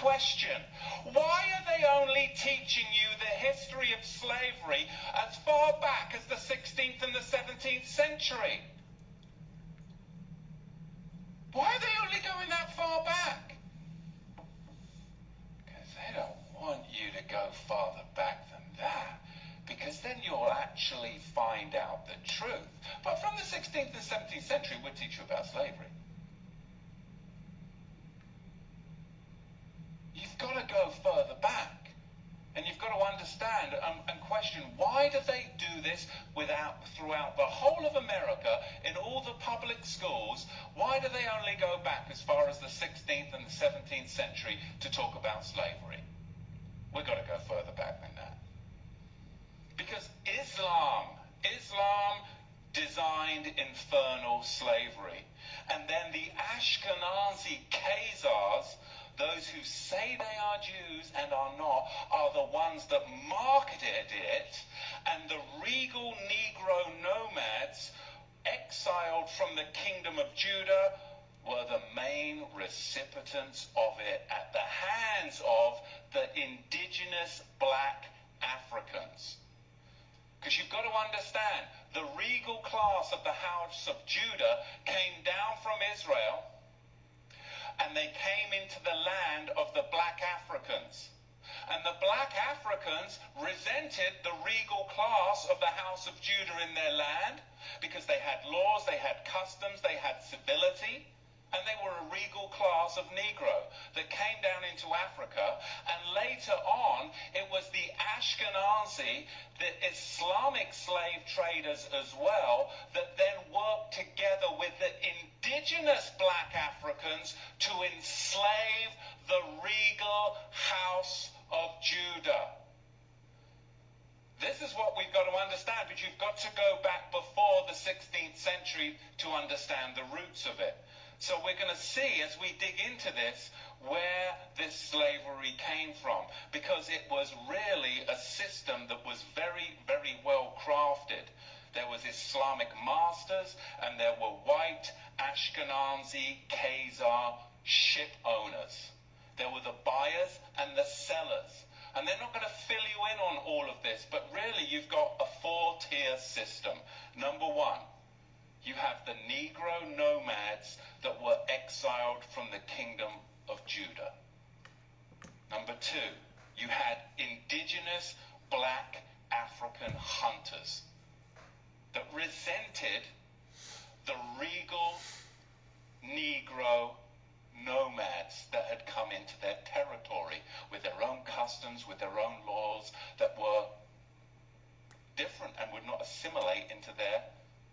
question. Why are they only teaching you the history of slavery as far back as the 16th and the 17th century? Why are they only going that far back? Because they don't want you to go farther back than that, because then you'll actually find out the truth. But from the 16th and 17th century, we'll teach you about slavery. You've got to go further back. And you've got to understand and question, why do they do this throughout the whole of America, in all the public schools? Why do they only go back as far as the 16th and the 17th century to talk about slavery? We've got to go further back than that. Because Islam designed infernal slavery. And then the Ashkenazi Khazars, those who say they are Jews and are not, are the ones that marketed it, and the regal Negro nomads exiled from the kingdom of Judah were the main recipients of it at the hands of the indigenous black Africans. Because you've got to understand, the regal class of the house of Judah came down from Israel, and they came into the land of the black Africans. And the black Africans resented the regal class of the house of Judah in their land, because they had laws, they had customs, they had civility, and they were a regal class of Negro that came down into Africa. And later on, it was the Ashkenazi, the Islamic slave traders as well, that then worked together with the indigenous black Africans to enslave the regal house of Judah. This is what we've got to understand, but you've got to go back before the 16th century to understand the roots of it. So we're going to see, as we dig into this, where this slavery came from, because it was really a system that was very, very well crafted. There was Islamic masters, and there were white Ashkenazi Khazar ship owners. There were the buyers and the sellers. And they're not going to fill you in on all of this, but really you've got a four-tier system. Number one, you have the Negro nomads that were exiled from the kingdom of Judah. Number two, you had indigenous black African hunters that resented the regal Negro nomads that had come into their territory with their own customs, with their own laws that were different and would not assimilate into their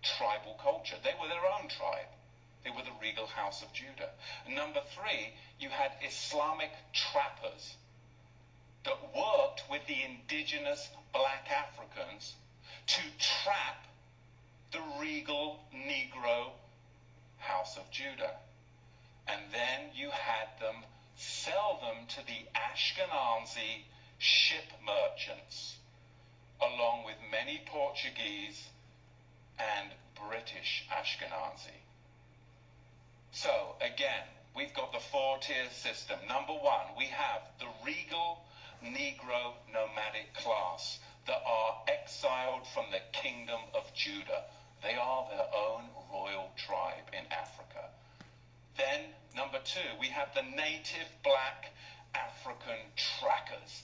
tribal culture. They were their own tribe. They were the regal house of Judah. And number three, you had Islamic trappers that worked with the indigenous black Africans to trap the regal Negro house of Judah. And then you had them sell them to the Ashkenazi ship merchants, along with many Portuguese and British Ashkenazi. So again, we've got the four-tier system. Number one, we have the regal Negro nomadic class that are exiled from the kingdom of Judah. They are their own royal tribe in Africa. Then, number two, we have the native black African trackers.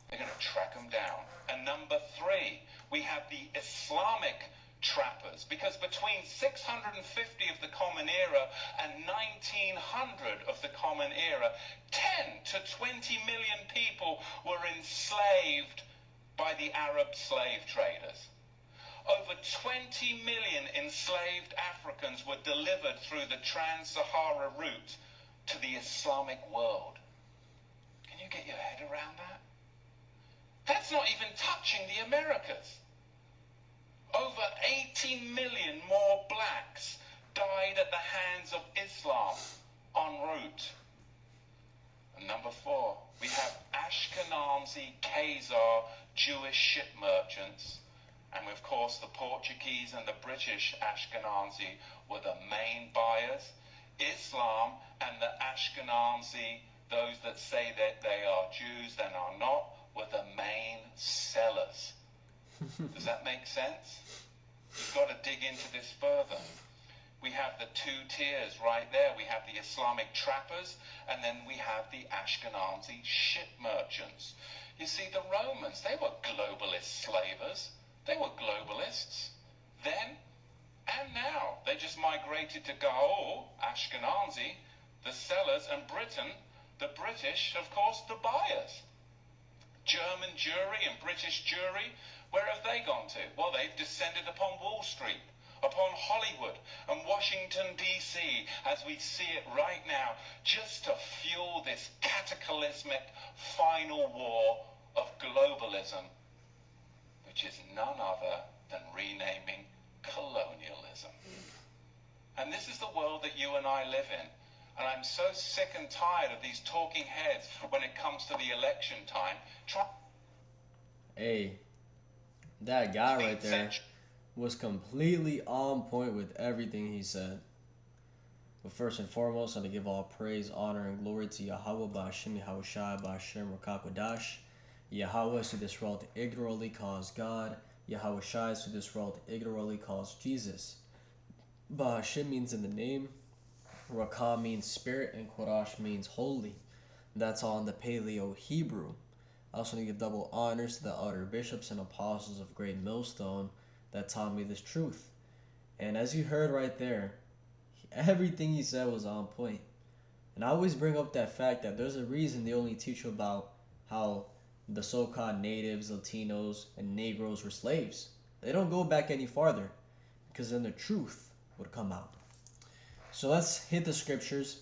They're going to track them down. And number three, we have the Islamic trappers, because between 650 of the Common Era and 1900 of the Common Era, 10 to 20 million people were enslaved by the Arab slave traders. Over 20 million enslaved Africans were delivered through the Trans-Sahara route to the Islamic world. Can you get your head around that? That's not even touching the Americas. Over 80 million more blacks died at the hands of Islam en route. And number four, we have Ashkenazi Khazar Jewish ship merchants. And of course, the Portuguese and the British Ashkenazi were the main buyers. Islam and the Ashkenazi those that say that they are Jews and are not were the main sellers. Does that make sense? You've got to dig into this further. We have the two tiers right there. We have the Islamic trappers, and then we have the Ashkenazi ship merchants. You see, the Romans, they were globalist slavers. They were globalists then and now. They just migrated to Gaul, Ashkenazi, the sellers, and Britain, the British, of course, the buyers. German Jewry and British Jewry, where have they gone to? Well, they've descended upon Wall Street, upon Hollywood and Washington, D.C., as we see it right now, just to fuel this cataclysmic final war of globalism, which is none other than renaming colonialism. And this is the world that you and I live in. And I'm so sick and tired of these talking heads when it comes to the election time. Hey, that guy right there was completely on point with everything he said. But first and foremost, I'm going to give all praise, honor, and glory to Yahweh, Ba'ashem, Yahushua, Ba'ashem, Rakakwadash. Yahweh is who this world ignorantly calls God. Yahushua is who this world ignorantly calls Jesus. Ba'ashem means in the name. Rakah means spirit, and Kodash means holy. That's all in the Paleo Hebrew. I also need to give double honors to the elder bishops and apostles of Great Millstone that taught me this truth. And as you heard right there, everything he said was on point. And I always bring up that fact that there's a reason they only teach you about how the so-called natives, Latinos, and Negroes were slaves. They don't go back any farther, because then the truth would come out. So let's hit the scriptures.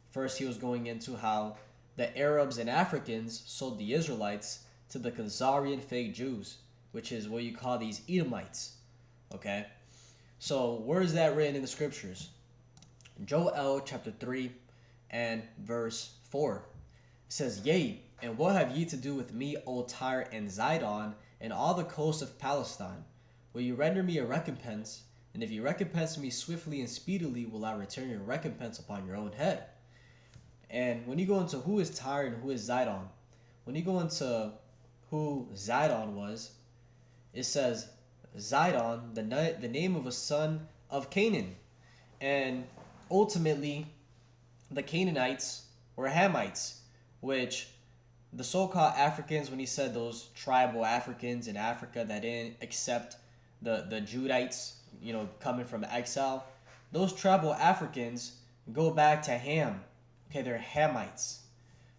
First, he was going into how the Arabs and Africans sold the Israelites to the Khazarian fake Jews, which is what you call these Edomites. Okay? So where is that written in the scriptures? Joel chapter 3 and verse 4. It says, Yea, and what have ye to do with me, O Tyre and Zidon, and all the coasts of Palestine? Will you render me a recompense? And if you recompense me swiftly and speedily, will I return your recompense upon your own head. And when you go into who is Tyre and who is Zidon, when you go into who Zidon was, it says Zidon, the name of a son of Canaan. And ultimately, the Canaanites were Hamites, which the so-called Africans, when he said those tribal Africans in Africa that didn't accept the Judites, coming from exile, those tribal Africans go back to Ham. Okay, they're Hamites.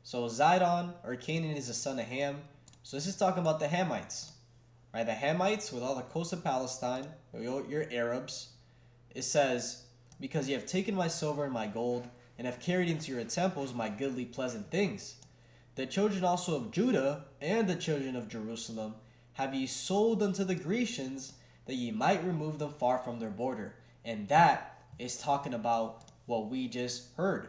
So Zidon or Canaan is the son of Ham. So this is talking about the Hamites, right? The Hamites with all the coast of Palestine, your Arabs. It says, because ye have taken my silver and my gold, and have carried into your temples my goodly pleasant things. The children also of Judah and the children of Jerusalem have ye sold unto the Grecians, that ye might remove them far from their border. And that is talking about what we just heard.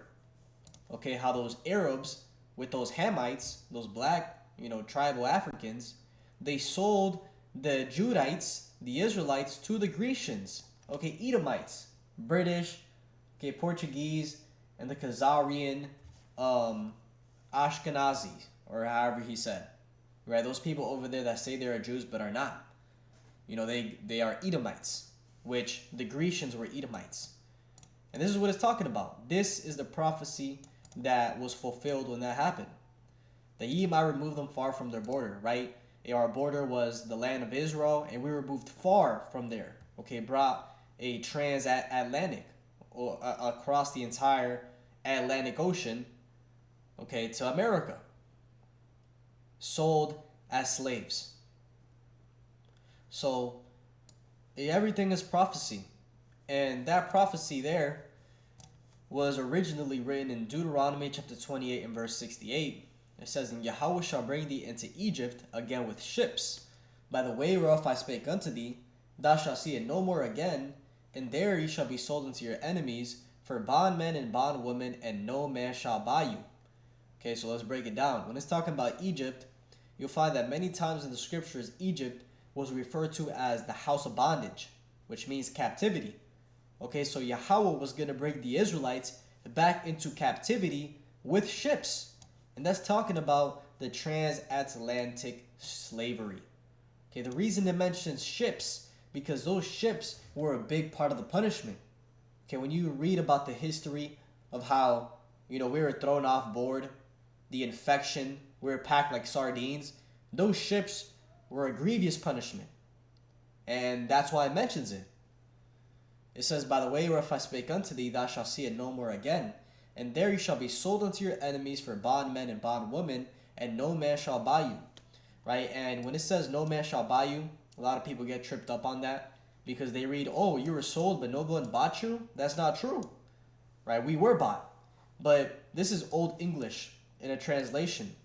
Okay, how those Arabs with those Hamites, those black, tribal Africans, they sold the Judites, the Israelites, to the Grecians. Okay, Edomites, British, okay, Portuguese, and the Khazarian Ashkenazi, or however he said. Right, those people over there that say they are Jews but are not. They are Edomites, which the Grecians were Edomites. And this is what it's talking about. This is the prophecy that was fulfilled when that happened. That ye might remove them far from their border, right? Our border was the land of Israel, and we were moved far from there. Okay, brought a transatlantic, or across the entire Atlantic Ocean, okay, to America. Sold as slaves. So everything is prophecy. And that prophecy there was originally written in Deuteronomy chapter 28 and verse 68. It says, And Yahweh shall bring thee into Egypt again with ships, by the way whereof I spake unto thee. Thou shalt see it no more again, and there ye shall be sold unto your enemies for bondmen and bondwomen, and no man shall buy you. Okay, so let's break it down. When it's talking about Egypt, you'll find that many times in the scriptures, Egypt was referred to as the house of bondage, which means captivity. Okay, so Yahweh was going to bring the Israelites back into captivity with ships. And that's talking about the transatlantic slavery. Okay, the reason it mentions ships, because those ships were a big part of the punishment. Okay, when you read about the history of how, we were thrown off board, the infection, we were packed like sardines, those ships were a grievous punishment. And that's why it mentions it. It says, by the way whereof I spake unto thee, thou shalt see it no more again. And there you shall be sold unto your enemies for bondmen and bondwomen, and no man shall buy you. Right? And when it says no man shall buy you, a lot of people get tripped up on that because they read, oh, you were sold but no one bought you. That's not true. Right? We were bought. But this is Old English in a translation.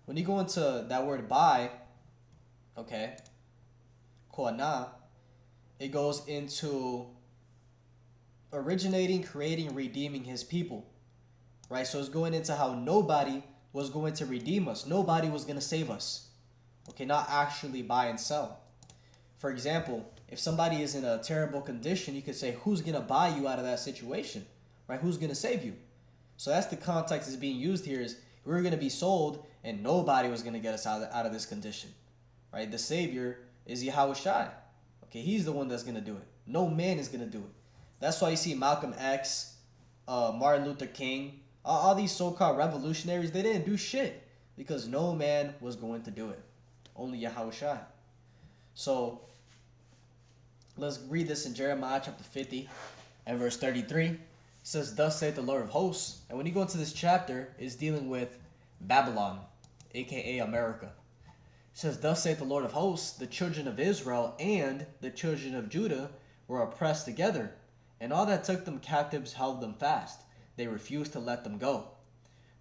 When you go into that word buy, okay, koana, it goes into originating, creating, redeeming his people. Right? So it's going into how nobody was going to redeem us. Nobody was going to save us. Okay, not actually buy and sell. For example, if somebody is in a terrible condition, you could say, who's going to buy you out of that situation? Right? Who's going to save you? So that's the context that's being used here is we were going to be sold and nobody was going to get us out of this condition. Right? The Savior is Yahushua. Okay, he's the one that's going to do it. No man is going to do it. That's why you see Malcolm X, Martin Luther King, all these so-called revolutionaries, they didn't do shit because no man was going to do it. Only Yahushua. So let's read this in Jeremiah chapter 50 and verse 33. It says, thus saith the Lord of hosts. And when you go into this chapter, it's dealing with Babylon, aka America. It says, thus saith the Lord of hosts, the children of Israel and the children of Judah were oppressed together, and all that took them captives held them fast. They refused to let them go.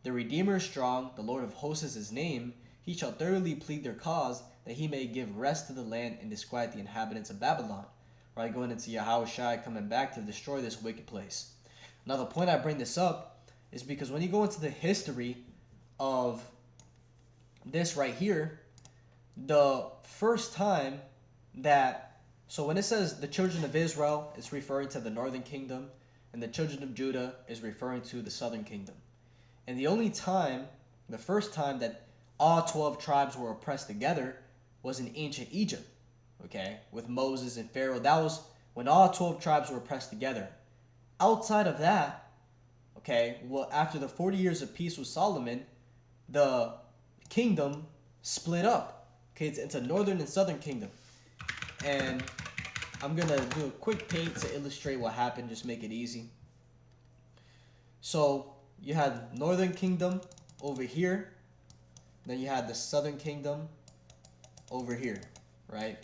The Redeemer is strong, the Lord of hosts is his name. He shall thoroughly plead their cause, that he may give rest to the land and disquiet the inhabitants of Babylon. Right, going into Yahushua coming back to destroy this wicked place. Now the point I bring this up is because when you go into the history of this right here, the first time that, so when it says the children of Israel, it's referring to the northern kingdom, and the children of Judah is referring to the southern kingdom. And the first time that all 12 tribes were oppressed together was in ancient Egypt, okay, with Moses and Pharaoh. That was when all 12 tribes were oppressed together. Outside of that, okay, well, after the 40 years of peace with Solomon, the kingdom split up, okay, it's a northern and southern kingdom. And I'm going to do a quick paint to illustrate what happened, just make it easy. So you had northern kingdom over here, then you had the southern kingdom over here, right?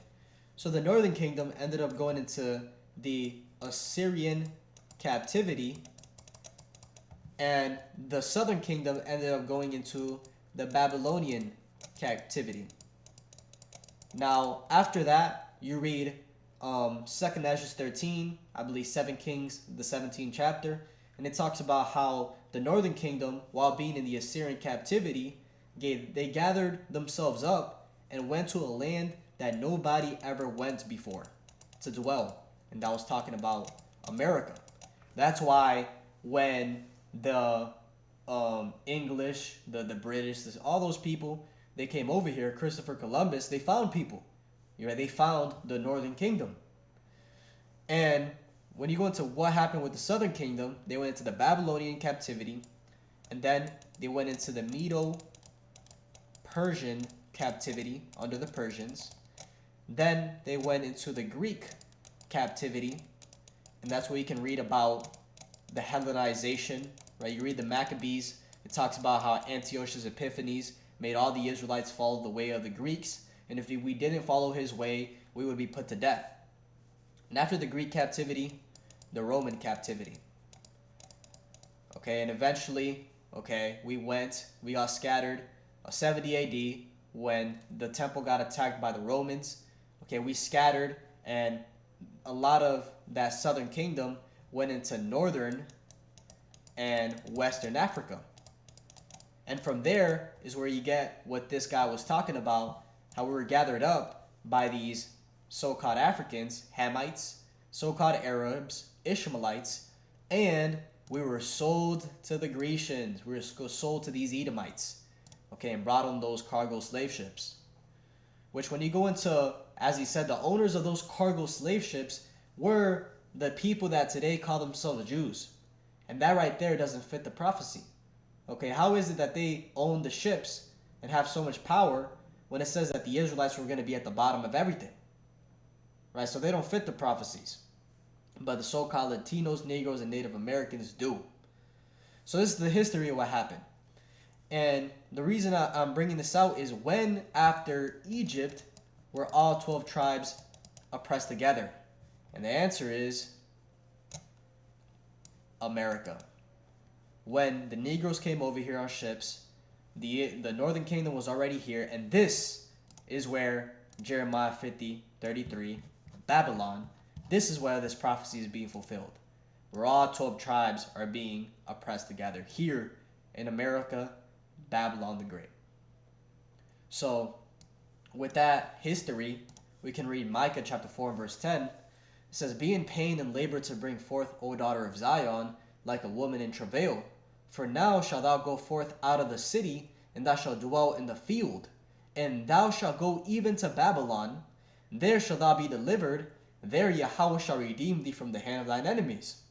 So the northern kingdom ended up going into the Assyrian captivity, and the southern kingdom ended up going into the Babylonian captivity. Now, after that, you read 2nd Ezra 13, I believe 2 Kings, the 17th chapter, and it talks about how the northern kingdom, while being in the Assyrian captivity, they gathered themselves up and went to a land that nobody ever went before to dwell. And that was talking about America. That's why when the English, the British, all those people, they came over here, Christopher Columbus, they found people. They found the northern kingdom. And when you go into what happened with the southern kingdom, they went into the Babylonian captivity, and then they went into the Medo-Persian captivity under the Persians. Then they went into the Greek captivity, and that's where you can read about the Hellenization, right? You read the Maccabees, it talks about how Antiochus Epiphanes made all the Israelites follow the way of the Greeks, and if we didn't follow his way, we would be put to death. And after the Greek captivity, the Roman captivity. Okay, and eventually, okay, we got scattered 70 AD when the temple got attacked by the Romans. Okay, we scattered, and a lot of that southern kingdom went into northern and western Africa. And from there is where you get what this guy was talking about, how we were gathered up by these so-called Africans, Hamites, so-called Arabs, Ishmaelites, and we were sold to the Grecians. We were sold to these Edomites. okay, and brought on those cargo slave ships. Which when you go into, as he said, the owners of those cargo slave ships were the people that today call themselves Jews. And that right there doesn't fit the prophecy. Okay, how is it that they own the ships and have so much power when it says that the Israelites were going to be at the bottom of everything? Right, so they don't fit the prophecies. But the so-called Latinos, Negroes, and Native Americans do. So this is the history of what happened. And the reason I'm bringing this out is when, after Egypt, were all 12 tribes oppressed together? And the answer is America. When the Negroes came over here on ships, the Northern Kingdom was already here, and this is where Jeremiah 50:33, Babylon, this is where this prophecy is being fulfilled. Where all 12 tribes are being oppressed together. Here in America, Babylon the Great. So, with that history, we can read Micah chapter 4 and verse 10. It says, "Be in pain and labor to bring forth, O daughter of Zion, like a woman in travail. For now shalt thou go forth out of the city, and thou shalt dwell in the field. And thou shalt go even to Babylon. There shalt thou be delivered. There Yahweh shall redeem thee from the hand of thine enemies."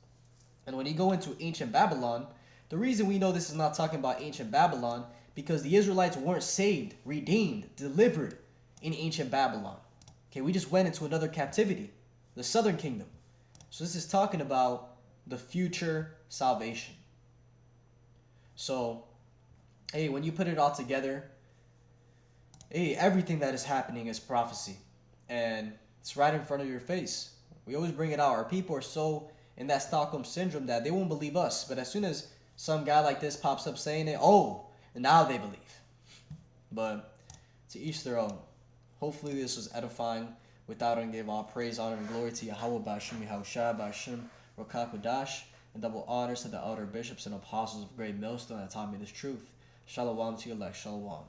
And when you go into ancient Babylon, the reason we know this is not talking about ancient Babylon, because the Israelites weren't saved, redeemed, delivered in ancient Babylon. Okay, we just went into another captivity, the southern kingdom. So this is talking about the future salvation. So, hey, when you put it all together, hey, everything that is happening is prophecy. And it's right in front of your face. We always bring it out. Our people are so in that Stockholm syndrome that they won't believe us. But as soon as some guy like this pops up saying it, oh, now they believe. But to each their own. Hopefully this was edifying. Without and give all praise, honor, and glory to Yahweh Bashim Yahushua Bashim Rokakudash, and double honors to the elder bishops and apostles of Great Millstone that taught me this truth. Shalom to your elect. Shalom.